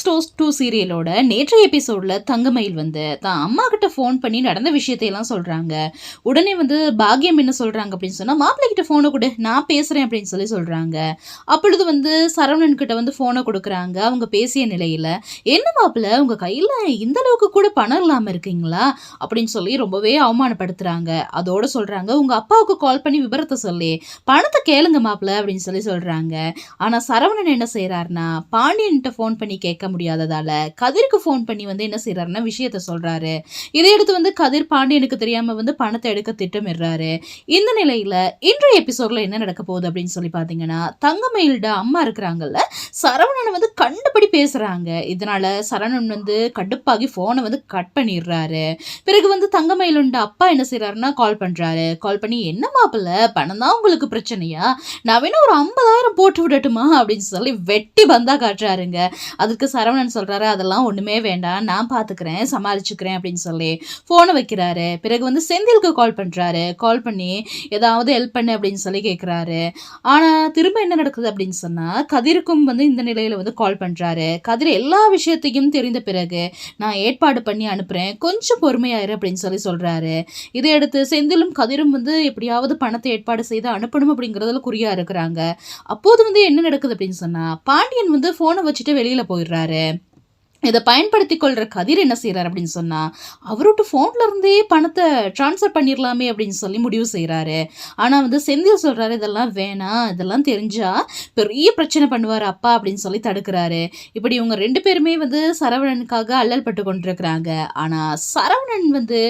Stores 2 சீரியலோட நேற்றைய எபிசோட்ல தங்கமயில் வந்து தான் அம்மா கிட்ட ஃபோன் பண்ணி நடந்த விஷயத்தையெல்லாம் சொல்றாங்க. உடனே வந்து பாக்யம் என்ன சொல்றாங்க அப்படின்னு சொன்னா, மாப்பிள்ளை கிட்ட ஃபோனை கொடு, நான் பேசுறேன் அப்படின்னு சொல்லி சொல்றாங்க. அப்பொழுது வந்து சரவணன் கிட்ட வந்து ஃபோனை கொடுக்குறாங்க. அவங்க பேசிய நிலையில, என்ன மாப்பிள்ளை உங்க கையில இந்த அளவுக்கு கூட பணம் இல்லாம இருக்கீங்களா அப்படின்னு சொல்லி ரொம்பவே அவமானப்படுத்துறாங்க. அதோட சொல்றாங்க, உங்க அப்பாவுக்கு கால் பண்ணி விபரத்தை சொல்லி பணத்தை கேளுங்க மாப்பிள்ளை அப்படின்னு சொல்லி சொல்றாங்க. ஆனா சரவணன் என்ன செய்யறாருன்னா, பாண்டியன்கிட்ட ஃபோன் பண்ணி கேட்க முடியாததால கதிருக்கு ஃபோன் பண்ணி வந்து என்ன செய்யறாருன்னா விஷயத்த சொல்றாரு. இதையடுத்து வந்து கதிர் பாண்டியனுக்கு தெரியாம வந்து பணத்தை எடுக்க திட்டமிடுறாரு. இந்த நிலையில இன்றைய எபிசோட்ல என்ன நடக்க போகுது அப்படின்னு சொல்லி பாத்தீங்கன்னா, தங்கமயில்ட அம்மா இருக்கிறாங்கல்ல, சரவணனை வந்து கண்டுபடி பேசுறாங்க. இதனால சரவணன் வந்து கடுப்பாகி போனை வந்து கட் பண்ணிடுறாரு. பிறகு வந்து தங்கமயிலுண்ட அப்பா என்ன செய்யறாருன்னா கால் பண்றாரு. கால் பண்ணி, என்ன மாப்பிள்ள பணம் தான் உங்களுக்கு பிரச்சனையா, நான் வேணா ஒரு 50,000 போட்டு விடட்டுமா அப்படின்னு சொல்லி வெட்டி பந்தா காட்டுறாருங்க. அதுக்கு சரவணன் சொல்றாரு, அதெல்லாம் ஒண்ணுமே வேண்டாம், நான் பாத்துக்கிறேன், சமாளிச்சுக்கிறேன் அப்படின்னு சொல்லி போனை வைக்கிறாரு. பிறகு வந்து செந்திலுக்கு கால் பண்றாரு. கால் பண்ணி ஏதாவது ஹெல்ப் பண்ணு அப்படின்னு சொல்லி கேட்கிறாரு. ஆனா திரும்ப என்ன நடக்குது அப்படின்னு சொன்னா, கதிருக்கும் வந்து இந்த நிலையில வந்து கால் பண்றாரு. கதிர் எல்லா விஷயத்தையும் தெரிந்த பிறகு நான் ஏற்பாடு பண்ணி அனுப்புறேன், கொஞ்சம் பொறுமையாயிரு அப்படின்னு சொல்லி சொல்றாரு. இதையடுத்து செந்திலும் கதிரும் வந்து எப்படியாவது பணத்தை ஏற்பாடு செய்து அனுப்பணும் அப்படிங்கறதுல குறியா இருக்கிறாங்க. அப்போது வந்து என்ன நடக்குது அப்படின்னு சொன்னா, பாண்டியன் வந்து போனை வச்சுட்டு வெளியில போயிடுறாரு. இதை பயன்படுத்தி கொள்ற கதிர் என்ன செய்யறாரு அப்படின்னு சொன்னா, அவரோட போன்ல இருந்தே பணத்தை டிரான்ஸ்ஃபர் பண்ணிடலாமே அப்படின்னு சொல்லி முடிவு செய்யறாரு. ஆனா வந்து செந்தில் சொல்றாரு, இதெல்லாம் வேணாம், இதெல்லாம் தெரிஞ்சா பெரிய பிரச்சனை பண்ணுவாரு அப்பா அப்படின்னு சொல்லி தடுக்கிறாரு. இப்படி இவங்க 2 பேருமே வந்து சரவணனுக்காக அல்லல் பட்டு கொண்டிருக்கிறாங்க. ஆனா சரவணன் வந்து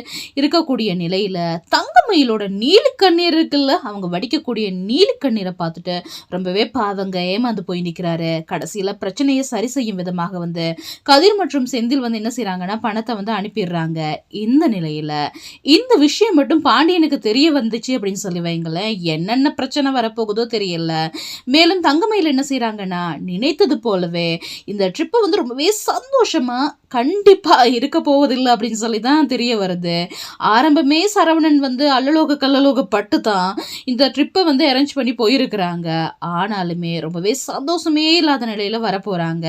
இருக்கக்கூடிய நிலையில தங்கமயிலோட நீலி கண்ணீர் இருக்குல்ல, அவங்க வடிக்கக்கூடிய நீலி கண்ணீரை பார்த்துட்டு ரொம்பவே பாவங்க ஏமாந்து போய் நிற்கிறாரு. கடைசியில பிரச்சனையை சரி செய்யும் விதமாக வந்து கதிர் மற்றும் செந்தில் வந்து என்ன செய்யறாங்கன்னா பணத்தை வந்து அனுப்பிடுறாங்க. இந்த நிலையில இந்த விஷயம் மட்டும் பாண்டியனுக்கு தெரிய வந்துச்சு அப்படின்னு சொல்லி வைங்களேன், என்னென்ன பிரச்சனை வரப்போகுதோ தெரியல. மேலும் தங்கமயில் என்ன செய்யறாங்கன்னா, நினைத்தது போலவே இந்த ட்ரிப்பை வந்து ரொம்பவே சந்தோஷமா கண்டிப்பா இருக்க போவதில்லை அப்படின்னு சொல்லி தான் தெரிய வருது. ஆரம்பமே சரவணன் வந்து அல்லலோக கல்லலோக பட்டு தான் இந்த ட்ரிப்பை வந்து அரேஞ்ச் பண்ணி போயிருக்கிறாங்க. ஆனாலுமே ரொம்பவே சந்தோஷமே இல்லாத நிலையில வரப்போறாங்க.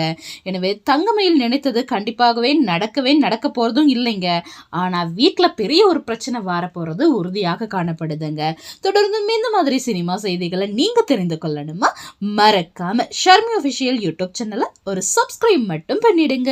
எனவே தங்கமயில் நினைத்தது கண்டிப்பாகவே நடக்க போறதும் இல்லைங்க. ஆனா வீட்டுல பெரிய ஒரு பிரச்சனை வரப்போறது உறுதியாக காணப்படுதுங்க. தொடர்ந்து இந்த மாதிரி சினிமா செய்திகளை நீங்க தெரிந்து கொள்ளணுமா, மறக்காம ஷர்மி ஆஃபிஷியல் யூடியூப் சேனலை ஒரு சப்ஸ்கிரைப் மட்டும் பண்ணிடுங்க.